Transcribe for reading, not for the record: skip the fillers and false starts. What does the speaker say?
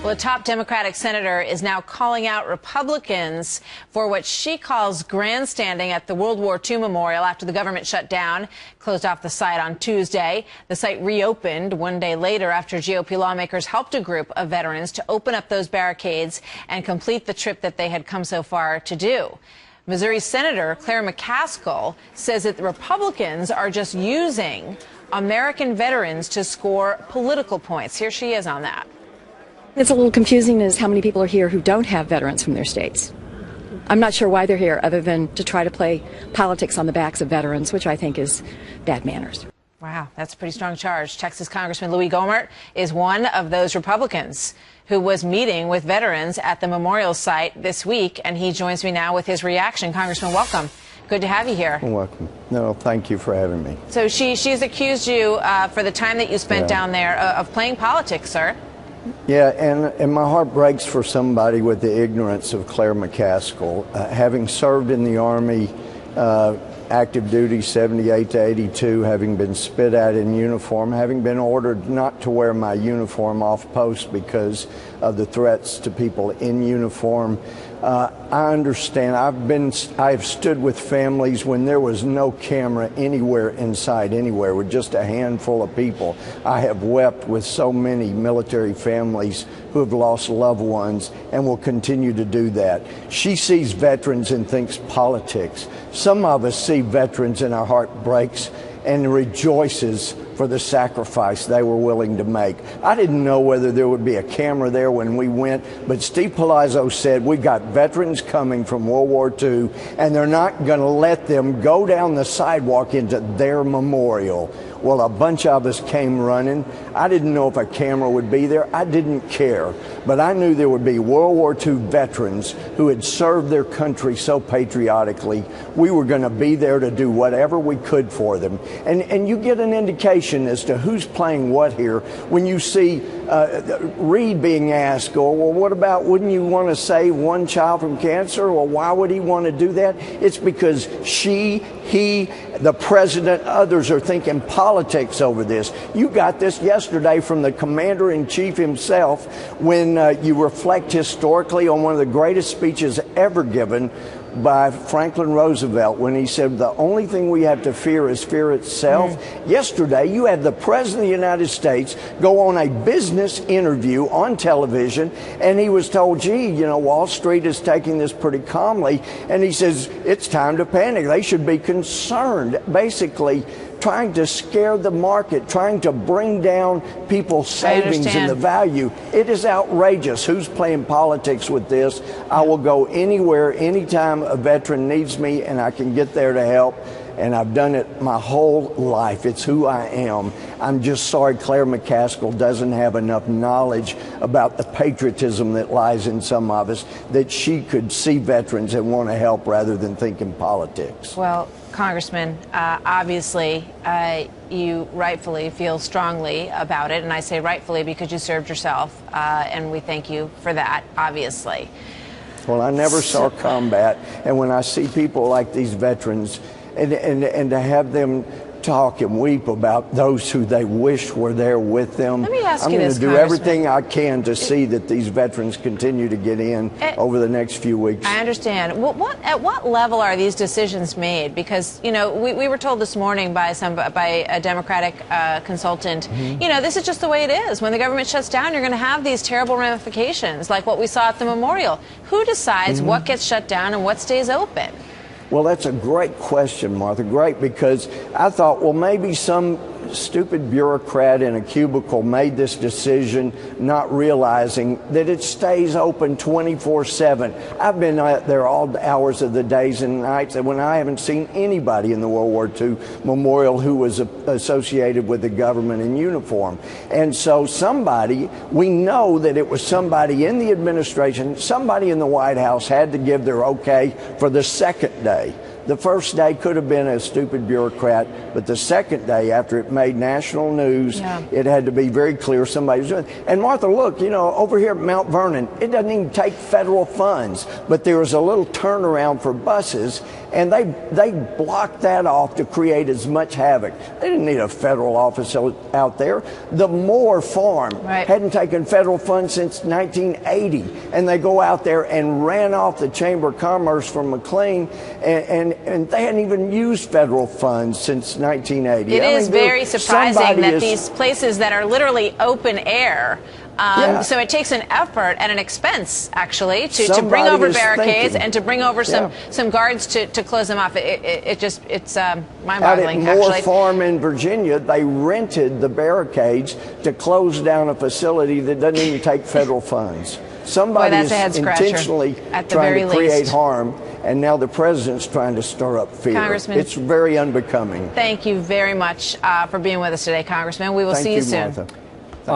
Well, a top Democratic senator is now calling out Republicans for what she calls grandstanding at the World War II memorial after the government shut down, closed off the site on Tuesday. The site reopened one day later after GOP lawmakers helped a group of veterans to open up those barricades and complete the trip that they had come so far to do. Missouri Senator Claire McCaskill says that the Republicans are just using American veterans to score political points. Here she is on that. It's a little confusing as how many people are here who don't have veterans from their states. I'm not sure why they're here other than to try to play politics on the backs of veterans, which I think is bad manners. Wow, that's a pretty strong charge. Texas Congressman Louis Gohmert is one of those Republicans who was meeting with veterans at the memorial site this week, and he joins me now with his reaction. Congressman, welcome. Good to have you here. Welcome. No, thank you for having me. So she's accused you for the time that you spent down there of playing politics, sir. Yeah, and my heart breaks for somebody with the ignorance of Claire McCaskill. Having served in the Army, active duty 78 to 82, having been spit at in uniform, having been ordered not to wear my uniform off post because of the threats to people in uniform. I understand. I've stood with families when there was no camera anywhere inside, anywhere, with just a handful of people. I have wept with so many military families who have lost loved ones and will continue to do that. She sees veterans and thinks politics. Some of us see veterans and our heart breaks and rejoices for the sacrifice they were willing to make. I didn't know whether there would be a camera there when we went, but Steve Palazzo said we got veterans coming from World War II, and they're not going to let them go down the sidewalk into their memorial. Well, a bunch of us came running. I didn't know if a camera would be there. I didn't care. But I knew there would be World War II veterans who had served their country so patriotically. We were going to be there to do whatever we could for them. And you get an indication as to who's playing what here when you see Reed being asked, oh, well, what about, wouldn't you want to save one child from cancer? Well, why would he want to do that? It's because she, he, the president, others are thinking politics over this. You got this yesterday from the commander-in-chief himself when you reflect historically on one of the greatest speeches ever given by Franklin Roosevelt when he said the only thing we have to fear is fear itself. Yesterday, you had the President of the United States go on a business interview on television, and he was told, gee, you know, Wall Street is taking this pretty calmly, and he says, it's time to panic. They should be concerned, basically trying to scare the market, trying to bring down people's savings and the value. It is outrageous. Who's playing politics with this? I will go anywhere, anytime a veteran needs me, and I can get there to help. And I've done it my whole life. It's who I am. I'm just sorry Claire McCaskill doesn't have enough knowledge about the patriotism that lies in some of us, that she could see veterans and want to help rather than think in politics. Well, Congressman, obviously, you rightfully feel strongly about it, and I say rightfully because you served yourself, and we thank you for that, obviously. Well, I never saw combat, and when I see people like these veterans, and to have them talk and weep about those who they wish were there with them. Let me ask I'm you going this, to do Congressman. everything I can to see that these veterans continue to get in over the next few weeks. I understand. At what level are these decisions made? Because, you know, we were told this morning by a Democratic consultant, you know, this is just the way it is. When the government shuts down, you're going to have these terrible ramifications, like what we saw at the memorial. Who decides what gets shut down and what stays open? Well, that's a great question, Martha. Great, because I thought, well, maybe some stupid bureaucrat in a cubicle made this decision not realizing that it stays open 24/7. I've been out there all hours of the days and nights, and when I haven't seen anybody in the World War II memorial who was associated with the government in uniform. And so somebody, we know that it was somebody in the administration, somebody in the White House had to give their okay for the second day. The first day could have been a stupid bureaucrat, but the second day, after it made national news, it had to be very clear somebody was doing it. And Martha, look, you know, over here at Mount Vernon, it doesn't even take federal funds, but there was a little turnaround for buses, and they blocked that off to create as much havoc. They didn't need a federal office out there. The Moore Farm hadn't taken federal funds since 1980, and they go out there and ran off the Chamber of Commerce from McLean, and they hadn't even used federal funds since 1980. It is very surprising that these places that are literally open air, so it takes an effort and an expense, actually, to bring over barricades and to bring over some guards to close them off. It's mind-boggling, actually. At Moore Farm in Virginia, they rented the barricades to close down a facility that doesn't even take federal funds. Somebody is intentionally trying to create harm, and now the president's trying to stir up fear. Congressman, it's very unbecoming. Thank you very much for being with us today, Congressman. We will see you soon. Martha.